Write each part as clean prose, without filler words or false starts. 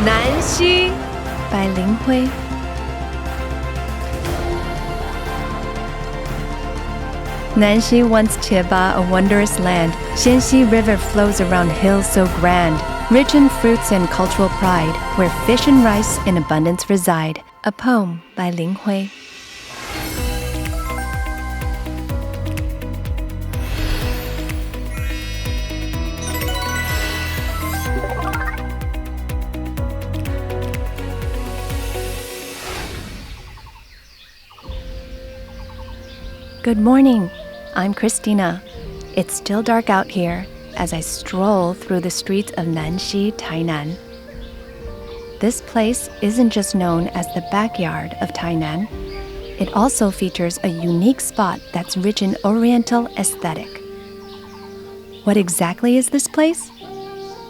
Nanxi by Lin Hui. Nanxi once Chiba, a wondrous land. Xianxi River flows around hills so grand, rich in fruits and cultural pride, where fish and rice in abundance reside. A poem by Lin Hui. Good morning. I'm Christina. It's still dark out here as I stroll through the streets of Nanxi, Tainan. This place isn't just known as the backyard of Tainan. It also features a unique spot that's rich in Oriental aesthetic. What exactly is this place?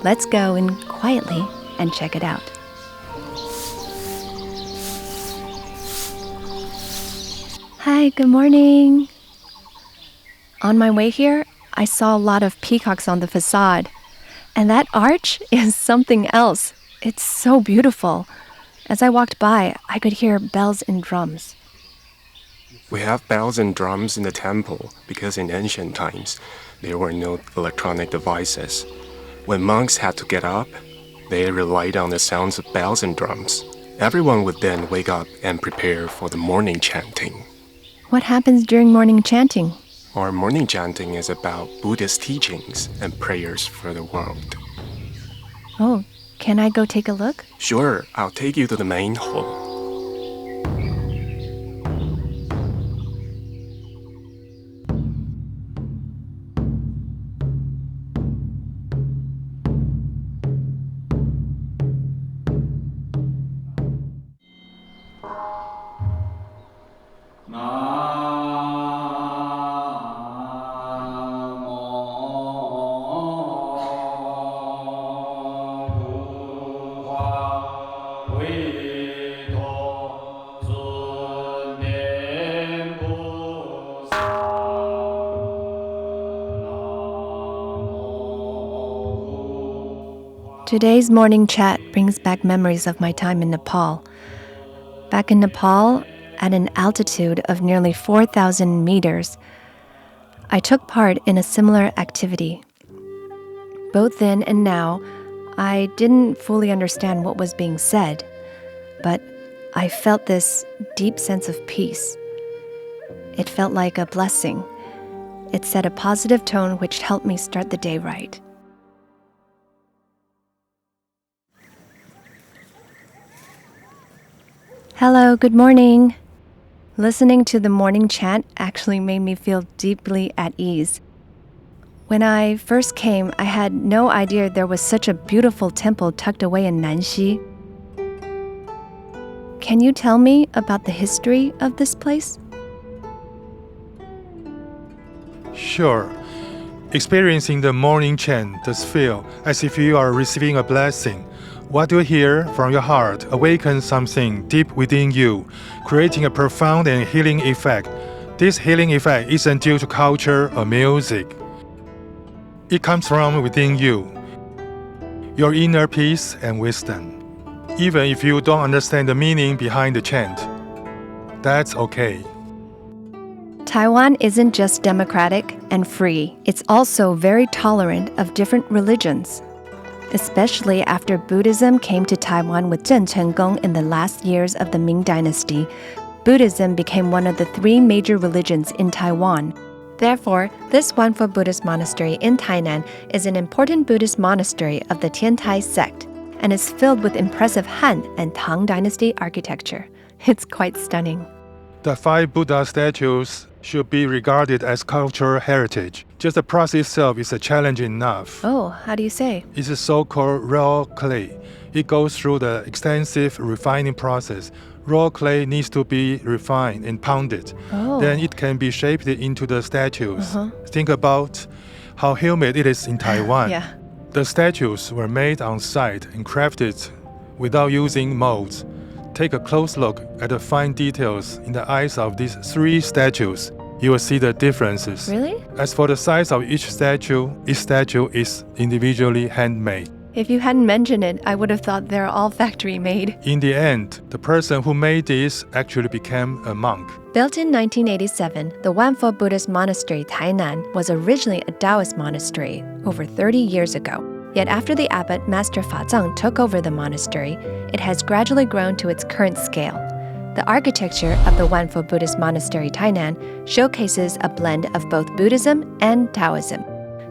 Let's go in quietly and check it out. Hi, good morning. On my way here, I saw a lot of peacocks on the facade. And that arch is something else. It's so beautiful. As I walked by, I could hear bells and drums. We have bells and drums in the temple because in ancient times, there were no electronic devices. When monks had to get up, they relied on the sounds of bells and drums. Everyone would then wake up and prepare for the morning chanting. What happens during morning chanting? Our morning chanting is about Buddhist teachings and prayers for the world. Oh, can I go take a look? Sure, I'll take you to the main hall. Today's morning chat brings back memories of my time in Nepal. Back in Nepal, at an altitude of nearly 4,000 meters, I took part in a similar activity. Both then and now, I didn't fully understand what was being said, but I felt this deep sense of peace. It felt like a blessing. It set a positive tone which helped me start the day right. Hello, good morning. Listening to the morning chant actually made me feel deeply at ease. When I first came, I had no idea there was such a beautiful temple tucked away in Nanxi. Can you tell me about the history of this place? Sure. Experiencing the morning chant does feel as if you are receiving a blessing. What you hear from your heart awakens something deep within you, creating a profound and healing effect. This healing effect isn't due to culture or music. It comes from within you, your inner peace and wisdom. Even if you don't understand the meaning behind the chant, that's okay. Taiwan isn't just democratic and free, it's also very tolerant of different religions. Especially after Buddhism came to Taiwan with Zheng Chenggong in the last years of the Ming Dynasty, Buddhism became one of the three major religions in Taiwan. Therefore, this Wanfo Buddhist monastery in Tainan is an important Buddhist monastery of the Tiantai sect and is filled with impressive Han and Tang Dynasty architecture. It's quite stunning. The 5 Buddha statues should be regarded as cultural heritage. Just the process itself is a challenge enough. Oh, how do you say? It's a so-called raw clay. It goes through the extensive refining process. Raw clay needs to be refined and pounded. Oh. Then it can be shaped into the statues. Think about how humid it is in Taiwan. Yeah. The statues were made on site and crafted without using molds. Take a close look at the fine details in the eyes of these 3 statues. You will see the differences. Really? As for the size of each statue is individually handmade. If you hadn't mentioned it, I would have thought they're all factory-made. In the end, the person who made this actually became a monk. Built in 1987, the Wanfo Buddhist Monastery, Tainan, was originally a Taoist monastery over 30 years ago. Yet after the abbot, Master Fazang, took over the monastery, it has gradually grown to its current scale. The architecture of the Wanfo Buddhist Monastery, Tainan, showcases a blend of both Buddhism and Taoism.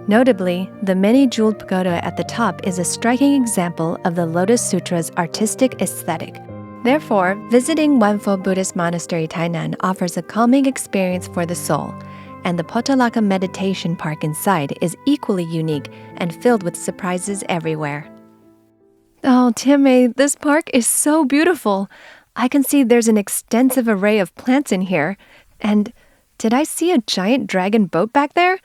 Notably, the many-jeweled pagoda at the top is a striking example of the Lotus Sutra's artistic aesthetic. Therefore, visiting Wanfo Buddhist Monastery, Tainan offers a calming experience for the soul, and the Potalaka Meditation Park inside is equally unique and filled with surprises everywhere. Oh, Tianmei, this park is so beautiful. I can see there's an extensive array of plants in here. And did I see a giant dragon boat back there?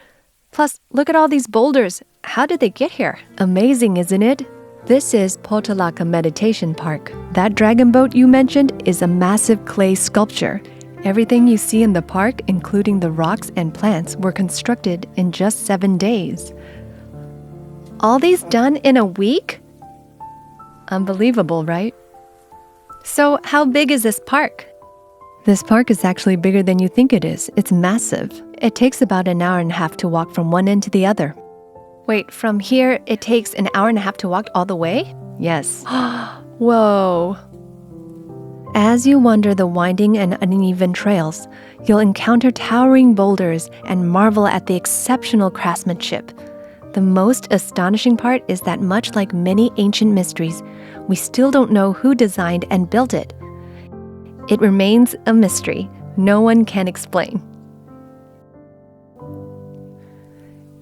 Plus, look at all these boulders. How did they get here? Amazing, isn't it? This is Potalaka Meditation Park. That dragon boat you mentioned is a massive clay sculpture. Everything you see in the park, including the rocks and plants, were constructed in just 7 days. All these done in a week? Unbelievable, right? So, how big is this park? This park is actually bigger than you think it is. It's massive. It takes about an hour and a half to walk from one end to the other. Wait, from here, it takes an hour and a half to walk all the way? Yes. Whoa. As you wander the winding and uneven trails, you'll encounter towering boulders and marvel at the exceptional craftsmanship. The most astonishing part is that much like many ancient mysteries, we still don't know who designed and built it. It remains a mystery no one can explain.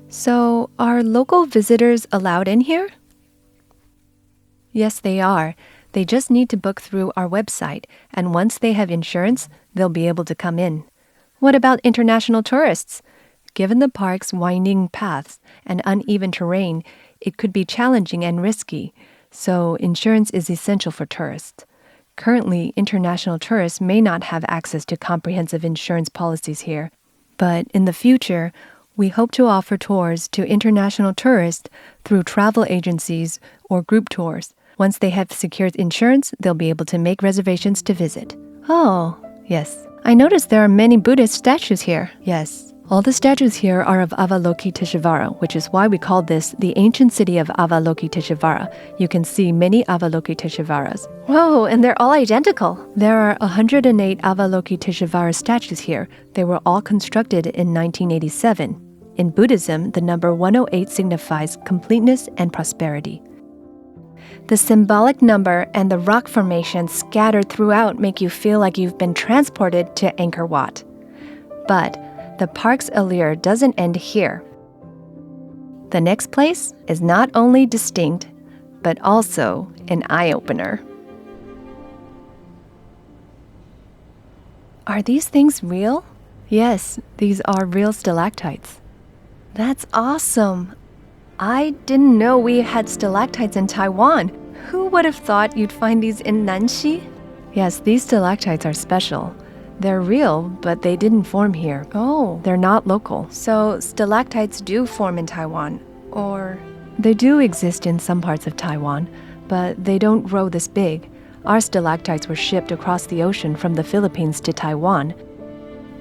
So, are local visitors allowed in here? Yes, they are. They just need to book through our website, and once they have insurance, they'll be able to come in. What about international tourists? Given the park's winding paths and uneven terrain, it could be challenging and risky, so insurance is essential for tourists. Currently, international tourists may not have access to comprehensive insurance policies here, but in the future, we hope to offer tours to international tourists through travel agencies or group tours. Once they have secured insurance, they'll be able to make reservations to visit. Oh, yes. I noticed there are many Buddhist statues here. Yes. All the statues here are of Avalokiteshvara, which is why we call this the ancient city of Avalokiteshvara. You can see many Avalokiteshvaras. Whoa, and they're all identical. There are 108 Avalokiteshvara statues here. They were all constructed in 1987. In Buddhism, the number 108 signifies completeness and prosperity. The symbolic number and the rock formations scattered throughout make you feel like you've been transported to Angkor Wat. But the park's allure doesn't end here. The next place is not only distinct, but also an eye-opener. Are these things real? Yes, these are real stalactites. That's awesome! I didn't know we had stalactites in Taiwan. Who would have thought you'd find these in Nanxi? Yes, these stalactites are special. They're real, but they didn't form here. Oh. They're not local. So stalactites do form in Taiwan, or... They do exist in some parts of Taiwan, but they don't grow this big. Our stalactites were shipped across the ocean from the Philippines to Taiwan.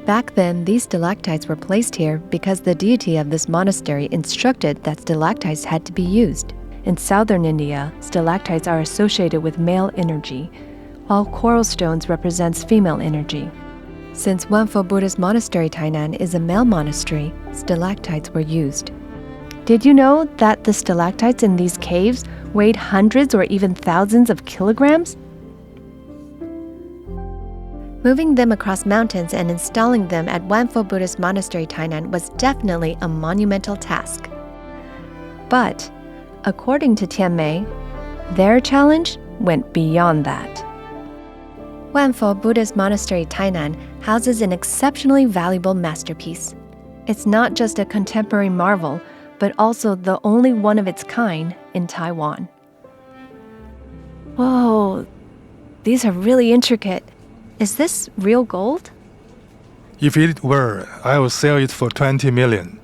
Back then, these stalactites were placed here because the deity of this monastery instructed that stalactites had to be used. In southern India, stalactites are associated with male energy, while coral stones represents female energy. Since Wanfo Buddhist Monastery Tainan is a male monastery, stalactites were used. Did you know that the stalactites in these caves weighed hundreds or even thousands of kilograms? Moving them across mountains and installing them at Wanfo Buddhist Monastery Tainan was definitely a monumental task. But, according to Tianmei, their challenge went beyond that. Wanfo Buddhist Monastery Tainan houses an exceptionally valuable masterpiece. It's not just a contemporary marvel, but also the only one of its kind in Taiwan. Whoa, these are really intricate. Is this real gold? If it were, I would sell it for 20 million.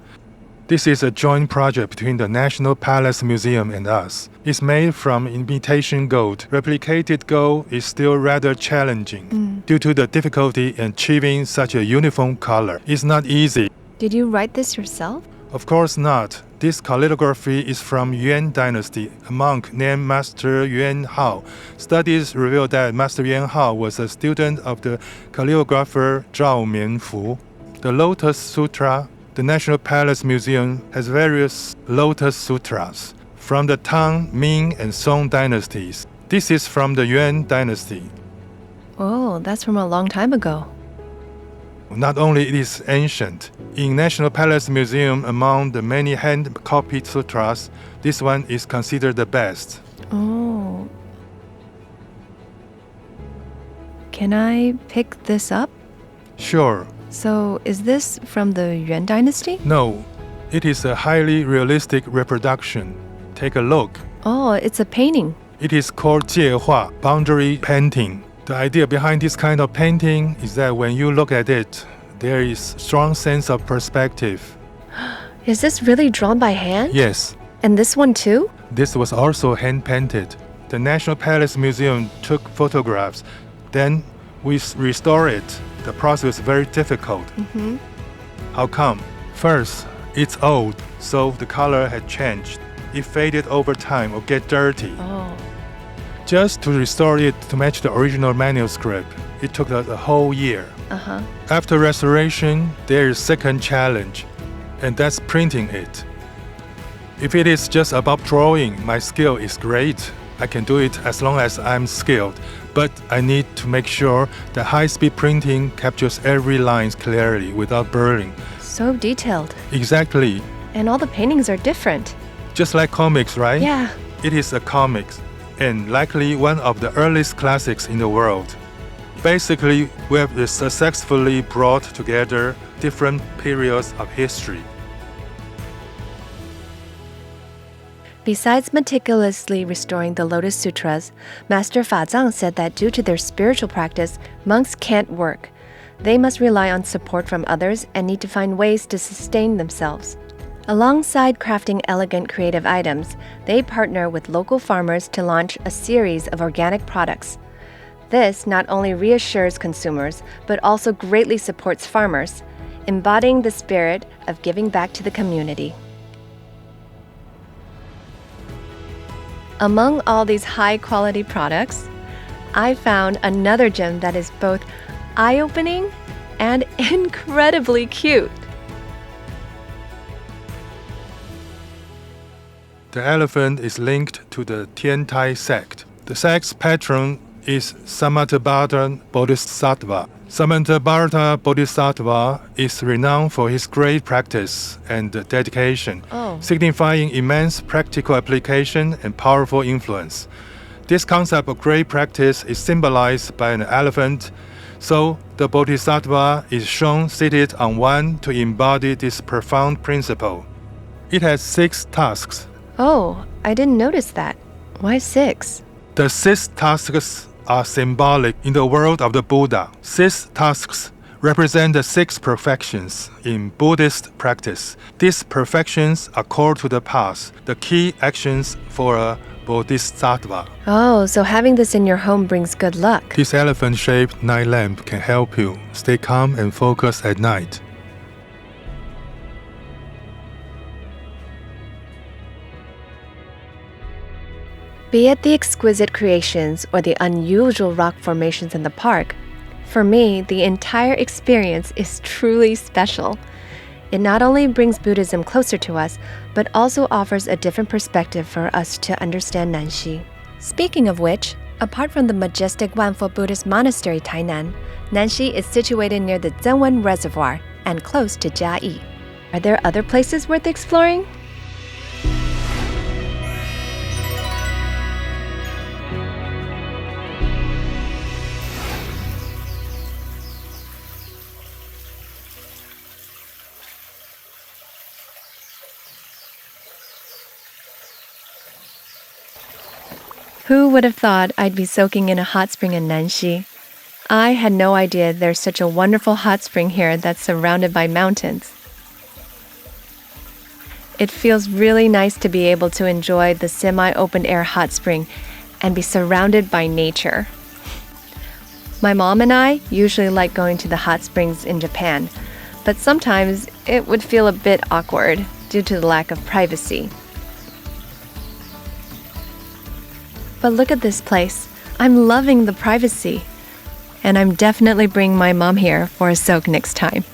This is a joint project between the National Palace Museum and us. It's made from imitation gold. Replicated gold is still rather challenging due to the difficulty in achieving such a uniform color. It's not easy. Did you write this yourself? Of course not. This calligraphy is from Yuan dynasty, a monk named Master Yuan Hao. Studies reveal that Master Yuan Hao was a student of the calligrapher Zhao Mianfu. The Lotus Sutra. The National Palace Museum has various Lotus Sutras from the Tang, Ming, and Song dynasties. This is from the Yuan dynasty. Oh, that's from a long time ago. Not only it is ancient, in National Palace Museum among the many hand-copied sutras, this one is considered the best. Oh. Can I pick this up? Sure. So, is this from the Yuan dynasty? No, it is a highly realistic reproduction. Take a look. Oh, it's a painting. It is called 界画, boundary painting. The idea behind this kind of painting is that when you look at it, there is strong sense of perspective. Is this really drawn by hand? Yes, And this one too? this was also hand-painted. The National Palace Museum took photographs. Then we restore it. The process was very difficult. How come? First, it's old, so the color had changed. It faded over time or get dirty. Oh. Just to restore it to match the original manuscript, it took a whole year. Uh-huh. After restoration, there is second challenge, and that's printing it. If it is just about drawing, my skill is great. I can do it as long as I'm skilled, but I need to make sure that high-speed printing captures every line clearly without blurring. So detailed. Exactly. And all the paintings are different. Just like comics, right? Yeah. It is a comics, and likely one of the earliest classics in the world. Basically, we have successfully brought together different periods of history. Besides meticulously restoring the Lotus Sutras, Master Fa Zhang said that due to their spiritual practice, monks can't work. They must rely on support from others and need to find ways to sustain themselves. Alongside crafting elegant creative items, they partner with local farmers to launch a series of organic products. This not only reassures consumers, but also greatly supports farmers, embodying the spirit of giving back to the community. Among all these high-quality products, I found another gem that is both eye-opening and incredibly cute. The elephant is linked to the Tiantai sect. The sect's patron is Samantabhata Bodhisattva. Samantabhata Bodhisattva is renowned for his great practice and dedication, signifying immense practical application and powerful influence. This concept of great practice is symbolized by an elephant, so the Bodhisattva is shown seated on one to embody this profound principle. It has 6 tasks. Oh, I didn't notice that. Why 6? The 6 tasks are symbolic in the world of the Buddha. 6 tasks represent the 6 perfections in Buddhist practice. These perfections are core to the path, the key actions for a bodhisattva. Oh, so having this in your home brings good luck. This elephant-shaped night lamp can help you stay calm and focused at night. Be it the exquisite creations or the unusual rock formations in the park, for me, the entire experience is truly special. It not only brings Buddhism closer to us, but also offers a different perspective for us to understand Nanxi. Speaking of which, apart from the majestic Wanfo Buddhist Monastery, Tainan, Nanxi is situated near the Zhenwen Reservoir and close to Jiayi. Are there other places worth exploring? Who would have thought I'd be soaking in a hot spring in Nanxi? I had no idea there's such a wonderful hot spring here that's surrounded by mountains. It feels really nice to be able to enjoy the semi-open air hot spring and be surrounded by nature. My mom and I usually like going to the hot springs in Japan, but sometimes it would feel a bit awkward due to the lack of privacy. But look at this place. I'm loving the privacy. And I'm definitely bringing my mom here for a soak next time.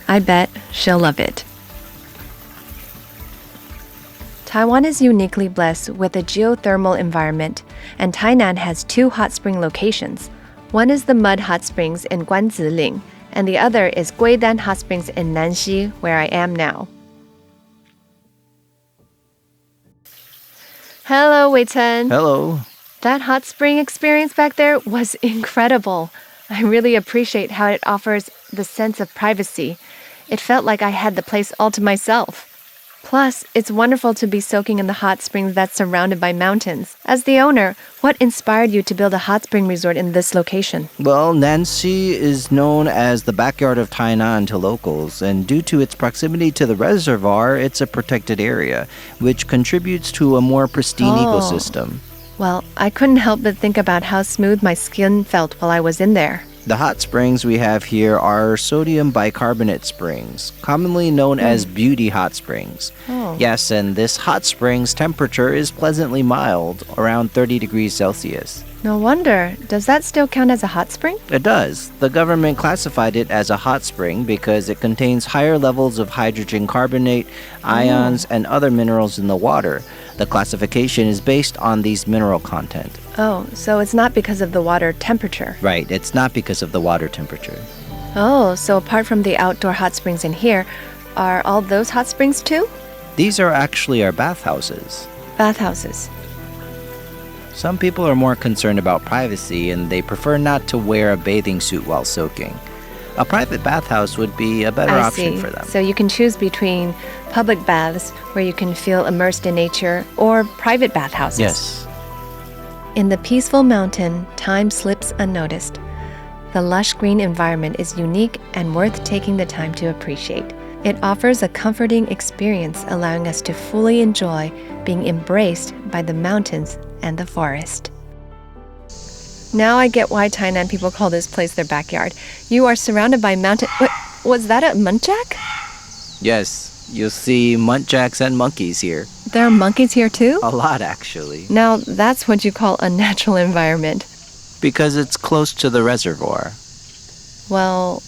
I bet she'll love it. Taiwan is uniquely blessed with a geothermal environment, and Tainan has 2 hot spring locations. One is the mud hot springs in Guanziling, and the other is Guidan Hot Springs in Nanxi, where I am now. Hello, Wei-Chen. Hello. That hot spring experience back there was incredible. I really appreciate how it offers the sense of privacy. It felt like I had the place all to myself. Plus, it's wonderful to be soaking in the hot springs that's surrounded by mountains. As the owner, what inspired you to build a hot spring resort in this location? Well, Nanxi is known as the backyard of Tainan to locals, and due to its proximity to the reservoir, it's a protected area, which contributes to a more pristine ecosystem. Well, I couldn't help but think about how smooth my skin felt while I was in there. The hot springs we have here are sodium bicarbonate springs, commonly known as beauty hot springs. Yes, and this hot spring's temperature is pleasantly mild, around 30 degrees Celsius. No wonder. Does that still count as a hot spring? It does. The government classified it as a hot spring because it contains higher levels of hydrogen carbonate, ions, and other minerals in the water. The classification is based on these mineral content. Oh, so it's not because of the water temperature. Right, it's not because of the water temperature. Oh, so apart from the outdoor hot springs in here, are all those hot springs too? These are actually our bathhouses. Bathhouses. Some people are more concerned about privacy and they prefer not to wear a bathing suit while soaking. A private bathhouse would be a better option for them. So you can choose between public baths where you can feel immersed in nature or private bathhouses. Yes. In the peaceful mountain, time slips unnoticed. The lush green environment is unique and worth taking the time to appreciate. It offers a comforting experience, allowing us to fully enjoy being embraced by the mountains and the forest. Now I get why Tainan people call this place their backyard. You are surrounded by mountain... What, was that a muntjac? Yes, you'll see muntjacs and monkeys here. There are monkeys here too? A lot, actually. Now that's what you call a natural environment. Because it's close to the reservoir. Well,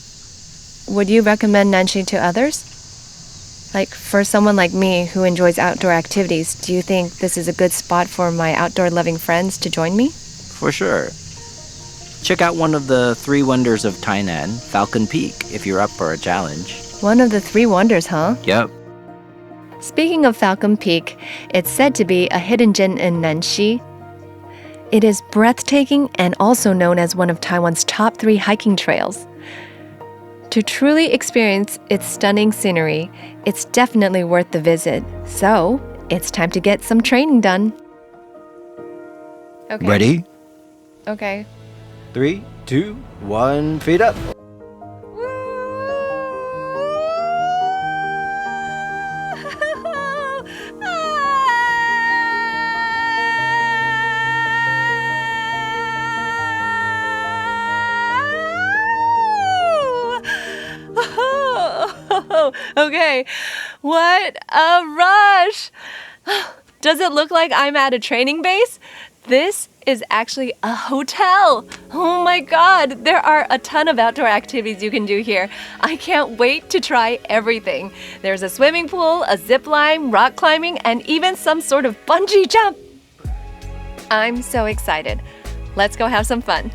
would you recommend Nanxi to others? Like, for someone like me who enjoys outdoor activities, do you think this is a good spot for my outdoor-loving friends to join me? For sure. Check out one of the 3 wonders of Tainan, Falcon Peak, if you're up for a challenge. One of the 3 wonders, huh? Yep. Speaking of Falcon Peak, it's said to be a hidden gem in Nanxi. It is breathtaking and also known as one of Taiwan's top 3 hiking trails. To truly experience its stunning scenery, it's definitely worth the visit. So, it's time to get some training done. Okay. Ready? Okay. 3, 2, 1, feet up. Okay, what a rush! Does it look like I'm at a training base? This is actually a hotel. Oh my god, there are a ton of outdoor activities you can do here. I can't wait to try everything. There's a swimming pool, a zip line, rock climbing, and even some sort of bungee jump. I'm so excited. Let's go have some fun.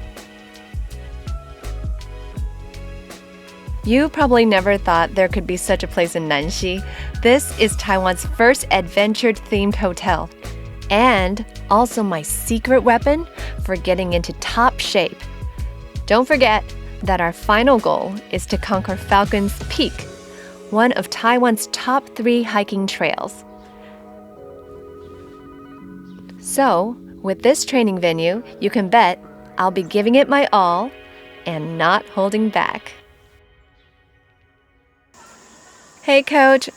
You probably never thought there could be such a place in Nanxi. This is Taiwan's first adventure-themed hotel. And also my secret weapon for getting into top shape. Don't forget that our final goal is to conquer Falcon's Peak, one of Taiwan's top 3 hiking trails. So, with this training venue, you can bet I'll be giving it my all and not holding back. Hey, Coach.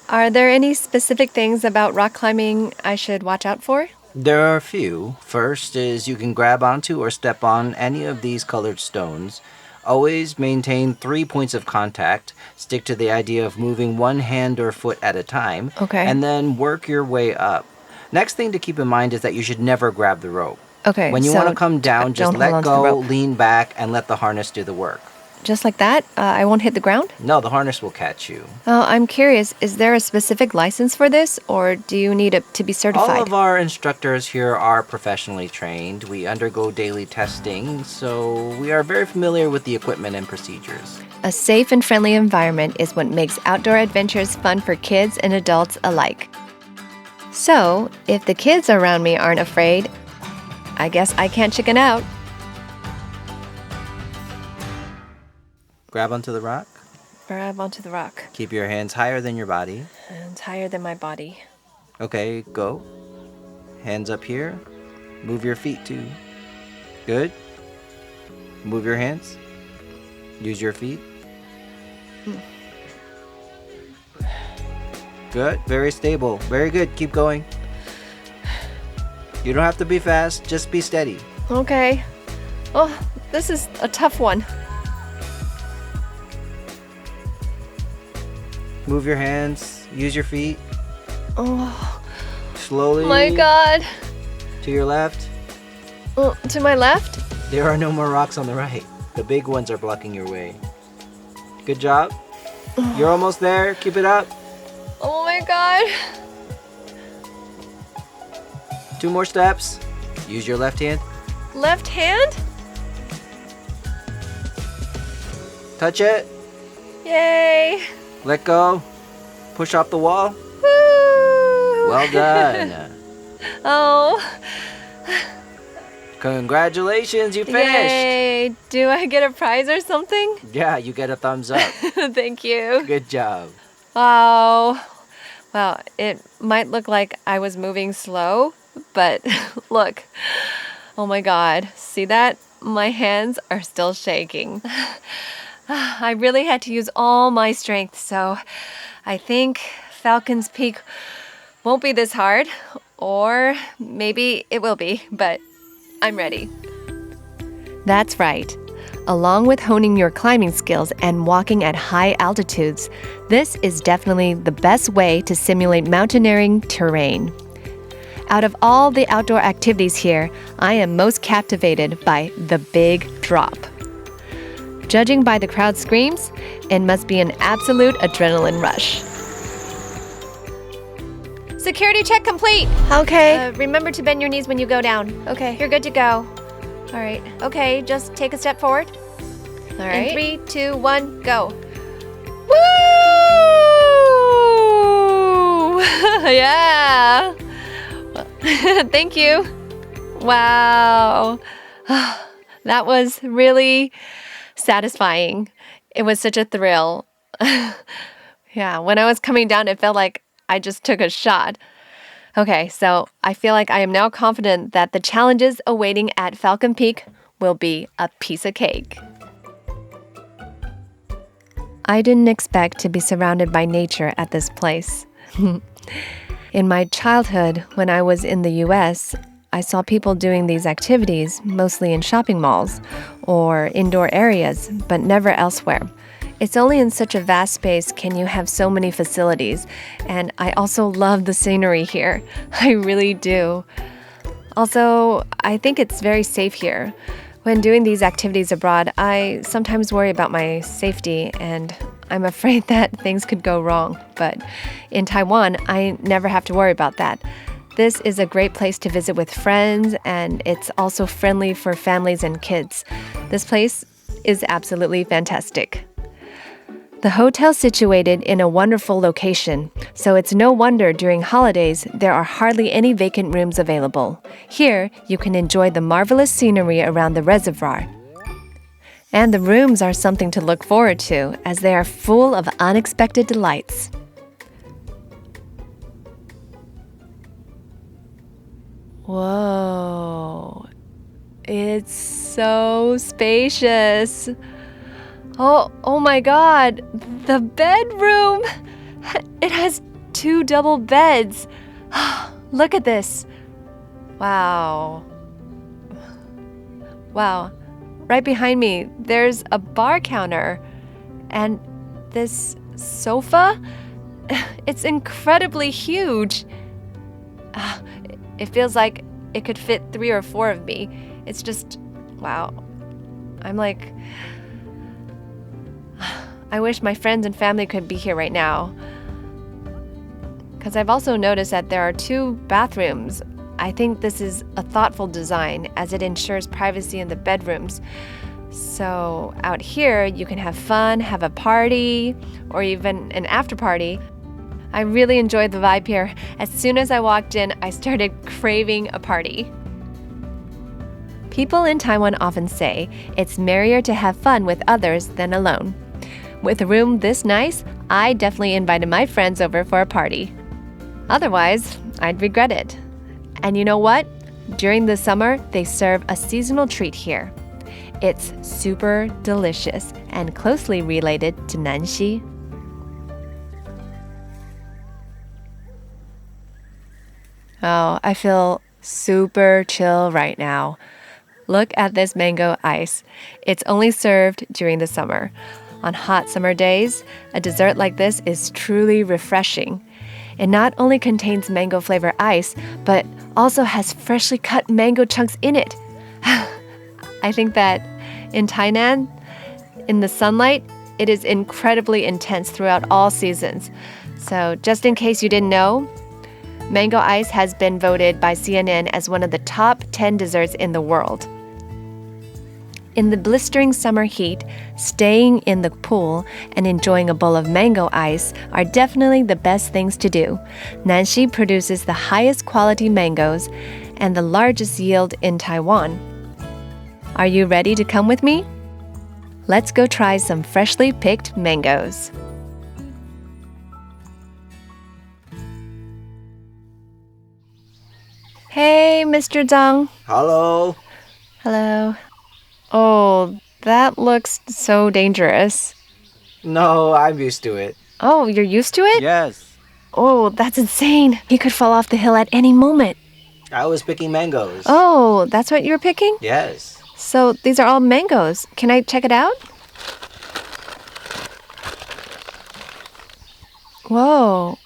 Are there any specific things about rock climbing I should watch out for? There are a few. First is you can grab onto or step on any of these colored stones. Always maintain 3 points of contact. Stick to the idea of moving one hand or foot at a time. Okay. And then work your way up. Next thing to keep in mind is that you should never grab the rope. Okay. When you want to come down, just don't hold let on to the go, rope. lean back, and let the harness do the work. Just like that? I won't hit the ground? No, the harness will catch you. Oh, I'm curious. Is there a specific license for this, or do you need it to be certified? All of our instructors here are professionally trained. We undergo daily testing, so we are very familiar with the equipment and procedures. A safe and friendly environment is what makes outdoor adventures fun for kids and adults alike. So, if the kids around me aren't afraid, I guess I can't chicken out. Grab onto the rock. Grab onto the rock. Keep your hands higher than your body. And higher than my body. Okay, go. Hands up here. Move your feet too. Good. Move your hands. Use your feet. Good. Very stable. Very good. Keep going. You don't have to be fast. Just be steady. Okay. Oh, this is a tough one. Move your hands. Use your feet. Oh, Slowly. my God. To your left. Oh, to my left? There are no more rocks on the right. The big ones are blocking your way. Good job. You're almost there. Keep it up. Oh my God. 2 more steps. Use your left hand. Left hand? Touch it. Yay. Let go. Push off the wall. Woo. Well done. Oh. Congratulations, you finished. Yay. Do I get a prize or something? Yeah, you get a thumbs up. Thank you. Good job. Wow. Well, it might look like I was moving slow, but look. Oh my God. See that? My hands are still shaking. I really had to use all my strength, so I think Falcon's Peak won't be this hard, or maybe it will be, but I'm ready. That's right. Along with honing your climbing skills and walking at high altitudes, this is definitely the best way to simulate mountaineering terrain. Out of all the outdoor activities here, I am most captivated by the big drop. Judging by the crowd screams, it must be an absolute adrenaline rush. Security check complete. Okay. Remember to bend your knees when you go down. Okay. You're good to go. All right. Okay, just take a step forward. All right. In 3, 2, 1, go. Woo! Yeah. Thank you. Wow. That was really satisfying. It was such a thrill. Yeah, when I was coming down, it felt like I just took a shot. Okay, so I feel like I am now confident that the challenges awaiting at Falcon Peak will be a piece of cake. I didn't expect to be surrounded by nature at this place. In my childhood, when I was in the US, I saw people doing these activities mostly in shopping malls or indoor areas, but never elsewhere. It's only in such a vast space can you have so many facilities, and I also love the scenery here. I really do. Also, I think it's very safe here. When doing these activities abroad, I sometimes worry about my safety, and I'm afraid that things could go wrong. But in Taiwan, I never have to worry about that. This is a great place to visit with friends, and it's also friendly for families and kids. This place is absolutely fantastic. The hotel's situated in a wonderful location, so it's no wonder during holidays there are hardly any vacant rooms available. Here, you can enjoy the marvelous scenery around the reservoir. And the rooms are something to look forward to, as they are full of unexpected delights. Whoa, it's so spacious. Oh my God, the bedroom! It has 2 double beds. Look at this. Wow. Wow. Right behind me, there's a bar counter. And this sofa, it's incredibly huge. It feels like it could fit 3 or 4 of me. It's just, wow. I'm like, I wish my friends and family could be here right now. Because I've also noticed that there are 2 bathrooms. I think this is a thoughtful design as it ensures privacy in the bedrooms. So out here, you can have fun, have a party, or even an after party. I really enjoyed the vibe here. As soon as I walked in, I started craving a party. People in Taiwan often say it's merrier to have fun with others than alone. With a room this nice, I definitely invited my friends over for a party. Otherwise, I'd regret it. And you know what? During the summer, they serve a seasonal treat here. It's super delicious and closely related to Nanxi. Oh, I feel super chill right now. Look at this mango ice. It's only served during the summer. On hot summer days, a dessert like this is truly refreshing. It not only contains mango flavor ice, but also has freshly cut mango chunks in it. I think that in Tainan, in the sunlight, it is incredibly intense throughout all seasons. So just in case you didn't know, mango ice has been voted by CNN as one of the top 10 desserts in the world. In the blistering summer heat, staying in the pool and enjoying a bowl of mango ice are definitely the best things to do. Nanxi produces the highest quality mangoes and the largest yield in Taiwan. Are you ready to come with me? Let's go try some freshly picked mangoes. Hey, Mr. Zhang. Hello. Hello. Oh, that looks so dangerous. No, I'm used to it. Oh, you're used to it? Yes. Oh, that's insane. He could fall off the hill at any moment. I was picking mangoes. Oh, that's what you were picking? Yes. So these are all mangoes. Can I check it out? Whoa.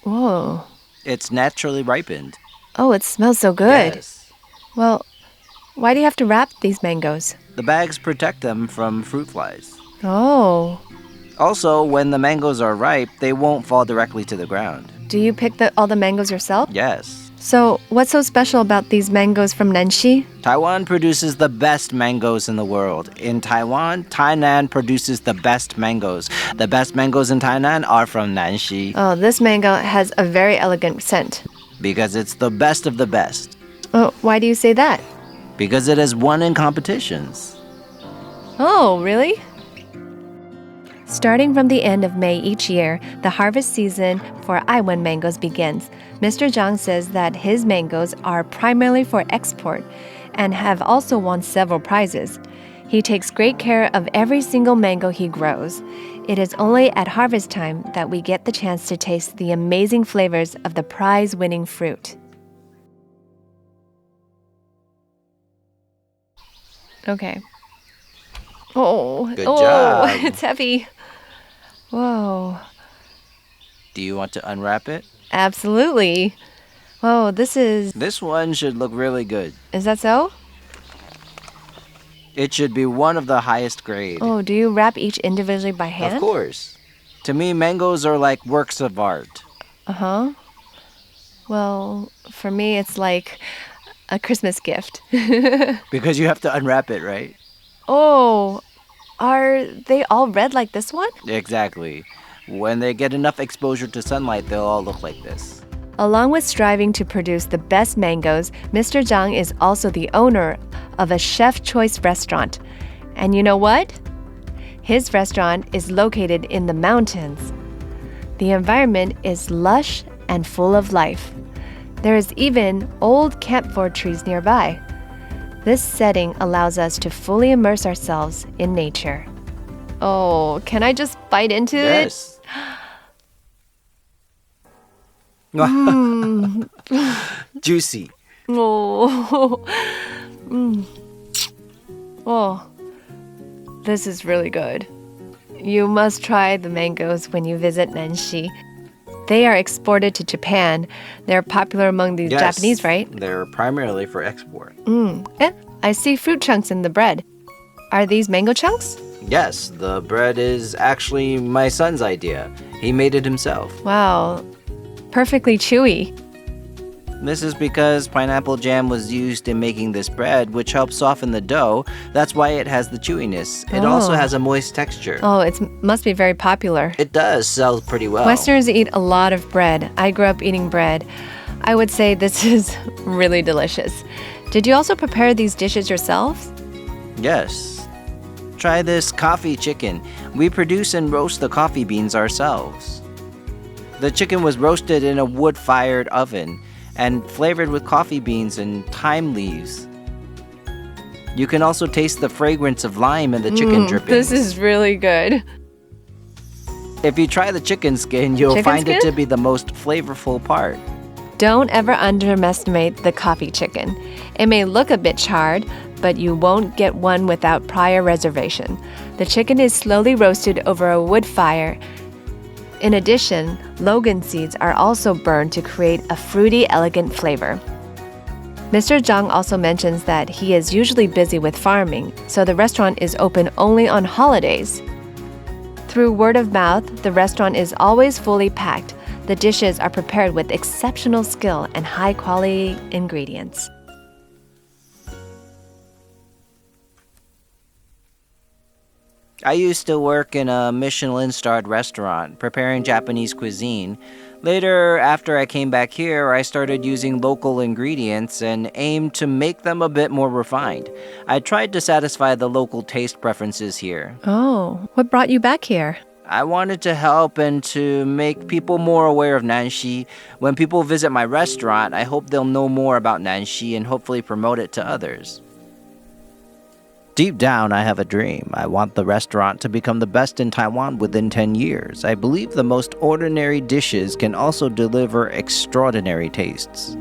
Whoa. It's naturally ripened. Oh, it smells so good. Yes. Well, why do you have to wrap these mangoes? The bags protect them from fruit flies. Oh. Also, when the mangoes are ripe, they won't fall directly to the ground. Do you pick all the mangoes yourself? Yes. So, what's so special about these mangoes from Nanxi? Taiwan produces the best mangoes in the world. In Taiwan, Tainan produces the best mangoes. The best mangoes in Tainan are from Nanxi. Oh, this mango has a very elegant scent. Because it's the best of the best. Oh, why do you say that? Because it has won in competitions. Oh, really? Starting from the end of May each year, the harvest season for Aiwan mangoes begins. Mr. Zhang says that his mangoes are primarily for export and have also won several prizes. He takes great care of every single mango he grows. It is only at harvest time that we get the chance to taste the amazing flavors of the prize-winning fruit. Okay. Good job. It's heavy. Whoa. Do you want to unwrap it? Absolutely. Whoa, This one should look really good. Is that so? It should be one of the highest grade. Oh, do you wrap each individually by hand? Of course. To me, mangoes are like works of art. Uh-huh. Well, for me, it's like a Christmas gift. Because you have to unwrap it, right? Oh, are they all red like this one? Exactly. When they get enough exposure to sunlight, they'll all look like this. Along with striving to produce the best mangoes, Mr. Zhang is also the owner of a Chef Choice restaurant. And you know what? His restaurant is located in the mountains. The environment is lush and full of life. There is even old camphor trees nearby. This setting allows us to fully immerse ourselves in nature. Oh, can I just bite into it? Yes. Juicy. Oh. Oh. This is really good. You must try the mangoes when you visit Nanxi. They are exported to Japan. They're popular among the Japanese, right? They're primarily for export. I see fruit chunks in the bread. Are these mango chunks? Yes, the bread is actually my son's idea. He made it himself. Wow. Perfectly chewy. This is because pineapple jam was used in making this bread, which helps soften the dough. That's why it has the chewiness. It also has a moist texture. Oh, it must be very popular. It does sell pretty well. Westerners eat a lot of bread. I grew up eating bread. I would say this is really delicious. Did you also prepare these dishes yourselves? Yes. Try this coffee chicken. We produce and roast the coffee beans ourselves. The chicken was roasted in a wood-fired oven and flavored with coffee beans and thyme leaves. You can also taste the fragrance of lime in the chicken drippings. This is really good. If you try the chicken skin, you'll find it to be the most flavorful part. Don't ever underestimate the coffee chicken. It may look a bit charred, but you won't get one without prior reservation. The chicken is slowly roasted over a wood fire. In addition, logan seeds are also burned to create a fruity, elegant flavor. Mr. Zhang also mentions that he is usually busy with farming, so the restaurant is open only on holidays. Through word of mouth, the restaurant is always fully packed. The dishes are prepared with exceptional skill and high-quality ingredients. I used to work in a Michelin-starred restaurant, preparing Japanese cuisine. Later, after I came back here, I started using local ingredients and aimed to make them a bit more refined. I tried to satisfy the local taste preferences here. Oh, what brought you back here? I wanted to help and to make people more aware of Nanxi. When people visit my restaurant, I hope they'll know more about Nanxi and hopefully promote it to others. Deep down, I have a dream. I want the restaurant to become the best in Taiwan within 10 years. I believe the most ordinary dishes can also deliver extraordinary tastes.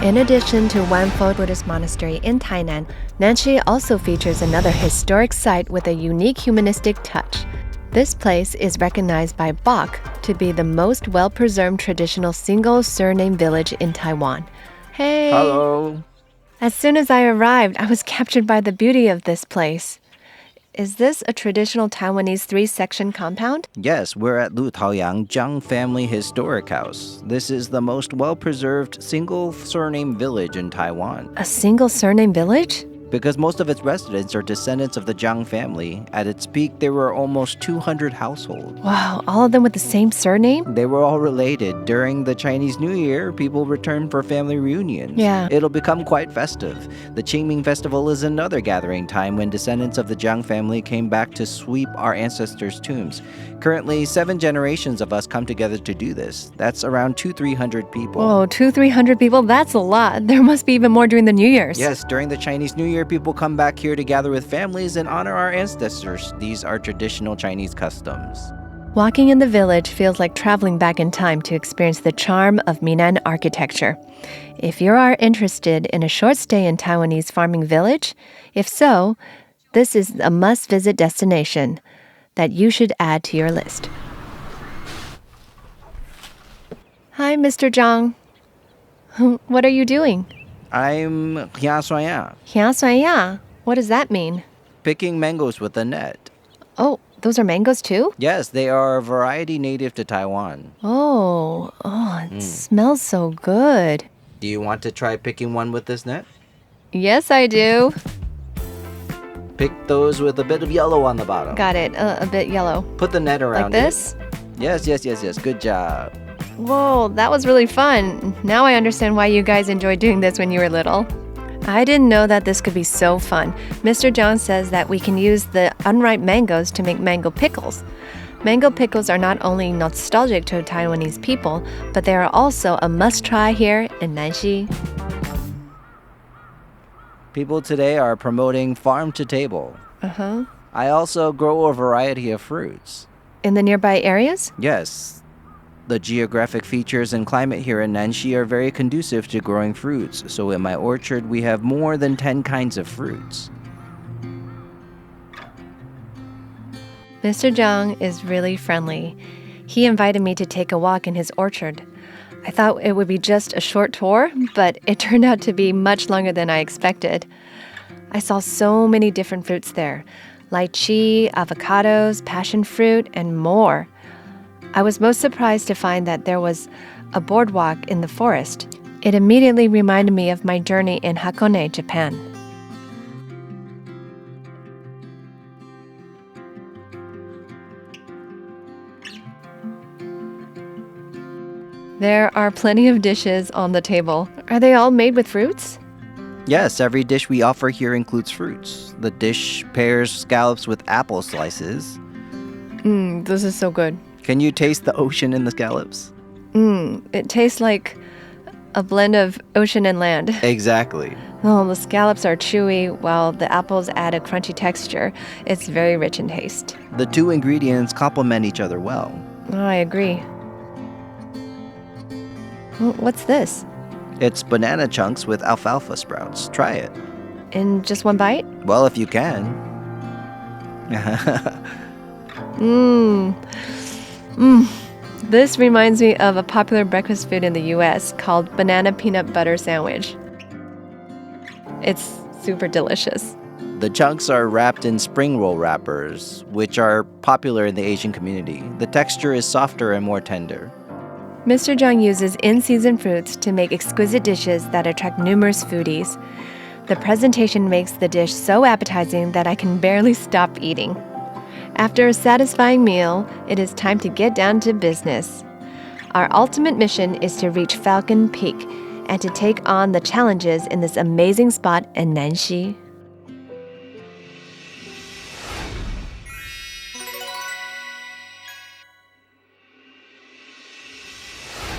In addition to Wanfo Buddhist Monastery in Tainan, Nanxi also features another historic site with a unique humanistic touch. This place is recognized by Bach to be the most well-preserved traditional single surname village in Taiwan. Hey! Hello! As soon as I arrived, I was captured by the beauty of this place. Is this a traditional Taiwanese three-section compound? Yes, we're at Lutaoyang Jiang Family Historic House. This is the most well-preserved single surname village in Taiwan. A single surname village? Because most of its residents are descendants of the Jiang family. At its peak, there were almost 200 households. Wow, all of them with the same surname? They were all related. During the Chinese New Year, people return for family reunions. Yeah. It'll become quite festive. The Qingming Festival is another gathering time when descendants of the Jiang family came back to sweep our ancestors' tombs. Currently, 7 generations of us come together to do this. That's around 200-300 people. Oh, 200-300 people? That's a lot. There must be even more during the New Year's. Yes, during the Chinese New Year, people come back here to gather with families and honor our ancestors. These are traditional Chinese customs. Walking in the village feels like traveling back in time to experience the charm of Minnan architecture. If you are interested in a short stay in Taiwanese farming village, if so, this is a must-visit destination that you should add to your list. Hi, Mr. Zhang. What are you doing? I'm Hiasuanya. What does that mean? picking mangoes with a net. Oh, those are mangoes too? Yes, they are a variety native to Taiwan. Oh, it smells so good. Do you want to try picking one with this net? Yes, I do. Pick those with a bit of yellow on the bottom. Got it. A bit yellow. Put the net around Like this? Yes. Good job. Whoa, that was really fun. Now I understand why you guys enjoyed doing this when you were little. I didn't know that this could be so fun. Mr. John says that we can use the unripe mangoes to make mango pickles. Mango pickles are not only nostalgic to Taiwanese people, but they are also a must-try here in Nanxi. People today are promoting farm to table. Uh-huh. I also grow a variety of fruits. In the nearby areas? Yes, the geographic features and climate here in Nanxi are very conducive to growing fruits, so in my orchard we have more than 10 kinds of fruits. Mr. Jiang is really friendly. He invited me to take a walk in his orchard. I thought it would be just a short tour, but it turned out to be much longer than I expected. I saw so many different fruits there: lychee, avocados, passion fruit, and more. I was most surprised to find that there was a boardwalk in the forest. It immediately reminded me of my journey in Hakone, Japan. There are plenty of dishes on the table. Are they all made with fruits? Yes, every dish we offer here includes fruits. The dish pairs scallops with apple slices. This is so good. Can you taste the ocean in the scallops? It tastes like a blend of ocean and land. Exactly. Oh, the scallops are chewy, while the apples add a crunchy texture. It's very rich in taste. The two ingredients complement each other well. Oh, I agree. What's this? It's banana chunks with alfalfa sprouts. Try it. In just one bite? Well, if you can. This reminds me of a popular breakfast food in the US called banana peanut butter sandwich. It's super delicious. The chunks are wrapped in spring roll wrappers, which are popular in the Asian community. The texture is softer and more tender. Mr. Jiang uses in-season fruits to make exquisite dishes that attract numerous foodies. The presentation makes the dish so appetizing that I can barely stop eating. After a satisfying meal, it is time to get down to business. Our ultimate mission is to reach Falcon Peak and to take on the challenges in this amazing spot in Nanxi.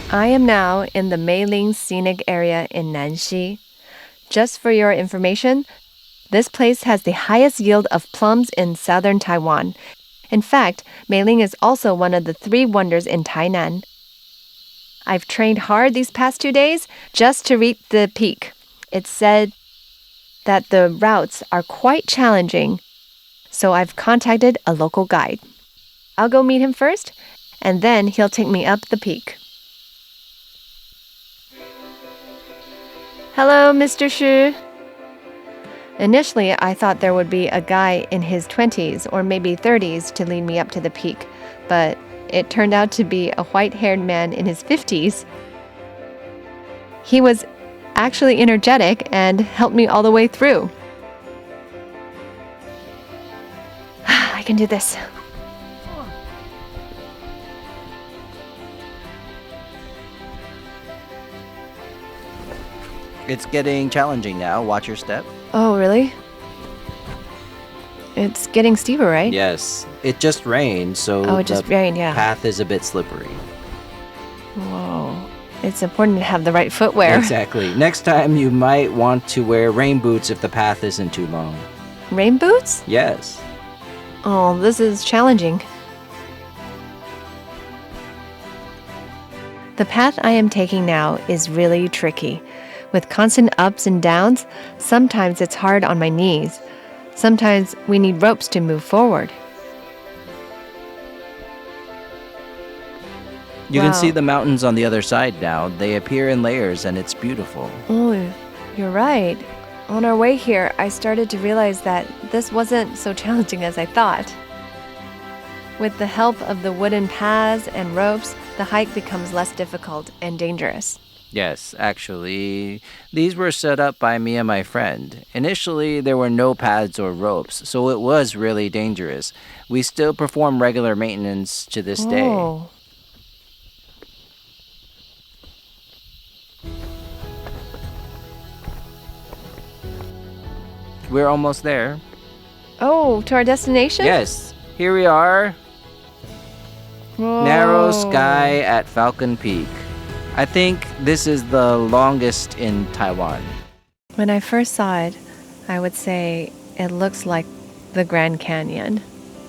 I am now in the Meiling scenic area in Nanxi. Just for your information, this place has the highest yield of plums in southern Taiwan. In fact, Meiling is also one of the 3 wonders in Tainan. I've trained hard these past 2 days just to reach the peak. It's said that the routes are quite challenging, so I've contacted a local guide. I'll go meet him first, and then he'll take me up the peak. Hello, Mr. Xu. Initially, I thought there would be a guy in his 20s or maybe 30s to lead me up to the peak, but it turned out to be a white-haired man in his 50s. He was actually energetic and helped me all the way through. I can do this. It's getting challenging now. Watch your step. Oh, really? It's getting steeper, right? Yes. It just rained, so Oh, it just rained, yeah. path is a bit slippery. Whoa. It's important to have the right footwear. Exactly. Next time, you might want to wear rain boots if the path isn't too long. Rain boots? Yes. Oh, this is challenging. The path I am taking now is really tricky. With constant ups and downs, sometimes it's hard on my knees. Sometimes we need ropes to move forward. You Wow. can see the mountains on the other side now. They appear in layers and it's beautiful. Oh, you're right. On our way here, I started to realize that this wasn't so challenging as I thought. With the help of the wooden paths and ropes, the hike becomes less difficult and dangerous. Yes, actually, these were set up by me and my friend. Initially, there were no pads or ropes, so it was really dangerous. We still perform regular maintenance to this day. Oh. We're almost there. Oh, to our destination? Yes, here we are. Whoa. Narrow sky at Falcon Peak. I think this is the longest in Taiwan. When I first saw it, I would say it looks like the Grand Canyon.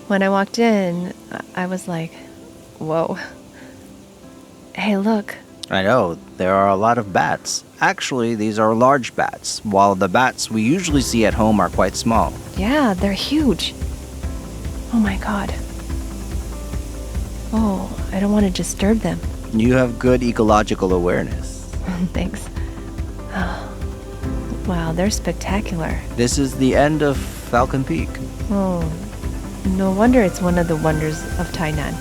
When I walked in, I was like, whoa. Hey, look. I know, there are a lot of bats. Actually, these are large bats, while the bats we usually see at home are quite small. Yeah, they're huge. Oh my god. Oh, I don't want to disturb them. You have good ecological awareness. Thanks. Wow, they're spectacular. This is the end of Falcon Peak. Oh, no wonder it's one of the wonders of Tainan.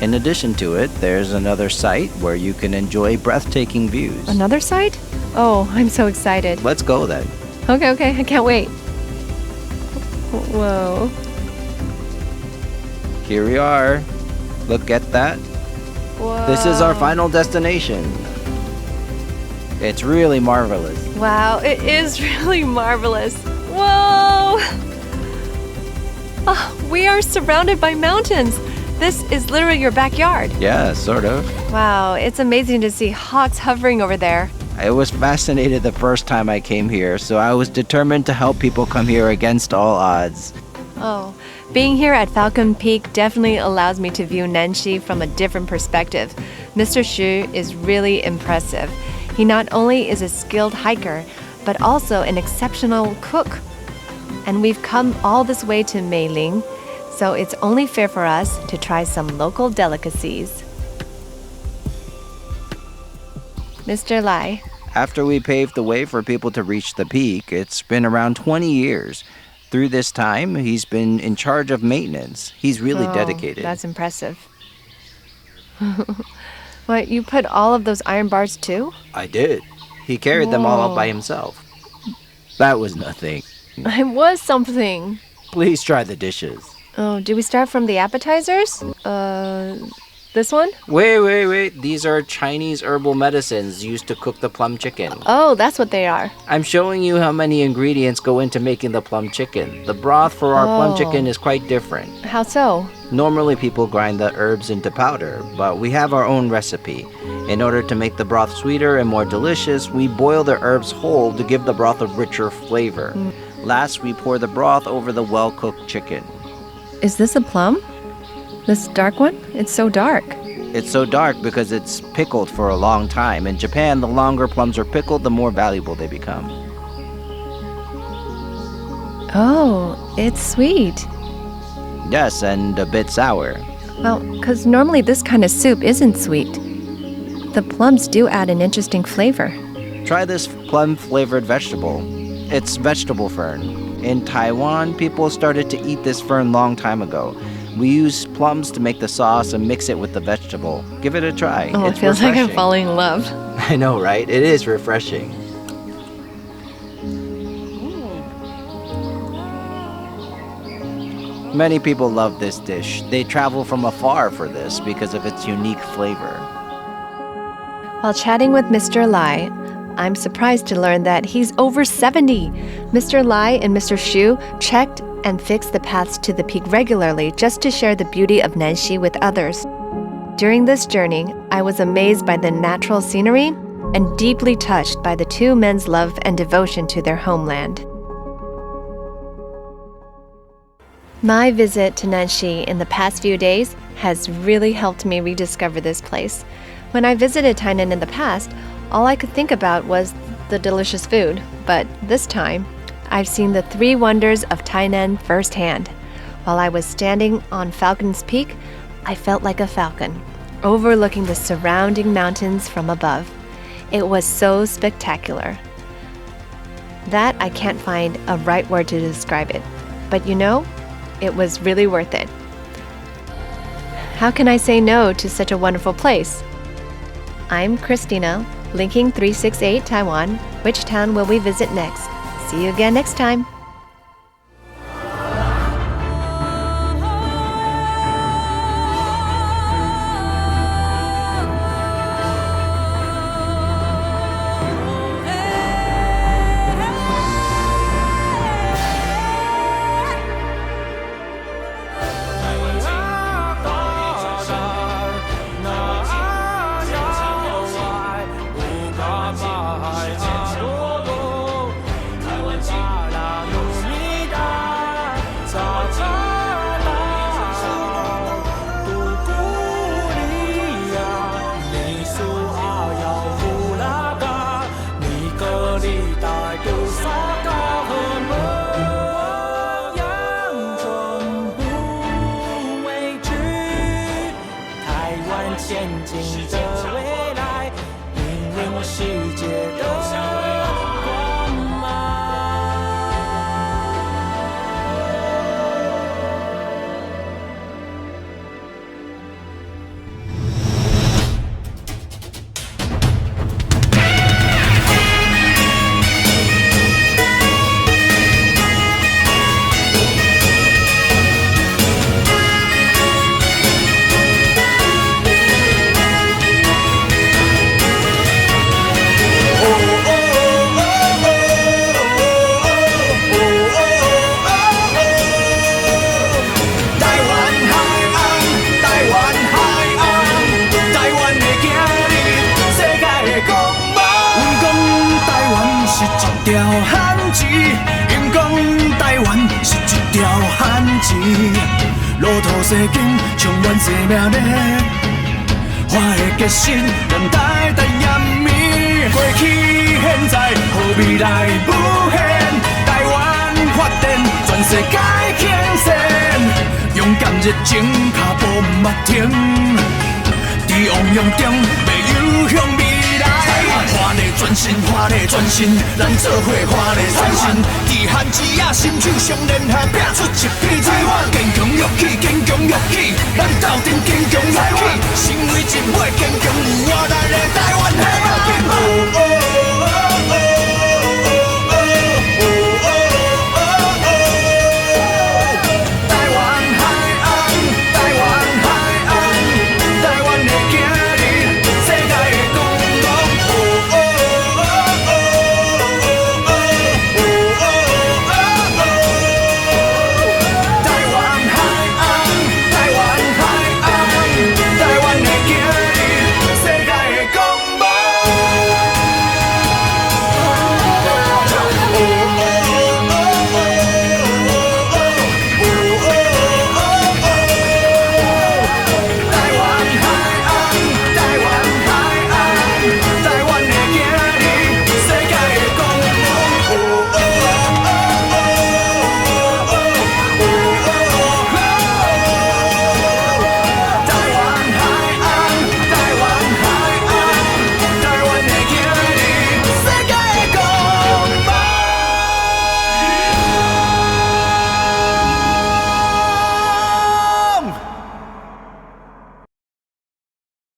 In addition to it, there's another site where you can enjoy breathtaking views. Another site? Oh, I'm so excited. Let's go then. Okay, I can't wait. Whoa. Here we are. Look at that. Whoa. This is our final destination. It's really marvelous. Wow, it is really marvelous. Whoa! Oh, we are surrounded by mountains. This is literally your backyard. Yeah, sort of. Wow, it's amazing to see hawks hovering over there. I was fascinated the first time I came here, so I was determined to help people come here against all odds. Oh, being here at Falcon Peak definitely allows me to view Nanxi from a different perspective. Mr. Xu is really impressive. He not only is a skilled hiker, but also an exceptional cook. And we've come all this way to Meiling, so it's only fair for us to try some local delicacies. Mr. Lai. After we paved the way for people to reach the peak, it's been around 20 years. Through this time, he's been in charge of maintenance. He's really dedicated. That's impressive. What, you put all of those iron bars too? I did. He carried them all up by himself. That was nothing. It was something. Please try the dishes. Oh, do we start from the appetizers? This one? Wait. These are Chinese herbal medicines used to cook the plum chicken. Oh, that's what they are. I'm showing you how many ingredients go into making the plum chicken. The broth for our plum chicken is quite different. How so? Normally people grind the herbs into powder, but we have our own recipe. In order to make the broth sweeter and more delicious, we boil the herbs whole to give the broth a richer flavor. Last, we pour the broth over the well-cooked chicken. Is this a plum? This dark one? It's so dark. It's so dark because it's pickled for a long time. In Japan, the longer plums are pickled, the more valuable they become. Oh, it's sweet. Yes, and a bit sour. Well, because normally this kind of soup isn't sweet. The plums do add an interesting flavor. Try this plum-flavored vegetable. It's vegetable fern. In Taiwan, people started to eat this fern long time ago. We use plums to make the sauce and mix it with the vegetable. Give it a try. Oh, It's it feels like I'm refreshing. falling in love. I know, right? It is refreshing. Many people love this dish. They travel from afar for this because of its unique flavor. While chatting with Mr. Lai, I'm surprised to learn that he's over 70. Mr. Lai and Mr. Xu checked and fixed the paths to the peak regularly just to share the beauty of Nanxi with others. During this journey, I was amazed by the natural scenery and deeply touched by the two men's love and devotion to their homeland. My visit to Nanxi in the past few days has really helped me rediscover this place. When I visited Tainan in the past, all I could think about was the delicious food, but this time, I've seen the three wonders of Tainan firsthand. While I was standing on Falcon's Peak, I felt like a falcon, overlooking the surrounding mountains from above. It was so spectacular. That I can't find a right word to describe it, but you know, it was really worth it. How can I say no to such a wonderful place? I'm Christina, Linking368Taiwan. Which town will we visit next? See you again next time. 湾前进的未来，引领世界的光芒。一条汉字，因讲台湾是一条汉字，路途西经，充满生命力，我的决心，让台延绵。过去现在，予未来无限，台湾发展，全世界庆生，勇敢热情，脚步毋捌停，伫汪洋中，要向未来。华丽转身，华丽转身，咱做伙华丽转身。伫汉字也心手相连下，拼出一片台湾。坚强勇气，坚强勇气，咱斗阵坚强勇气，成为一尾坚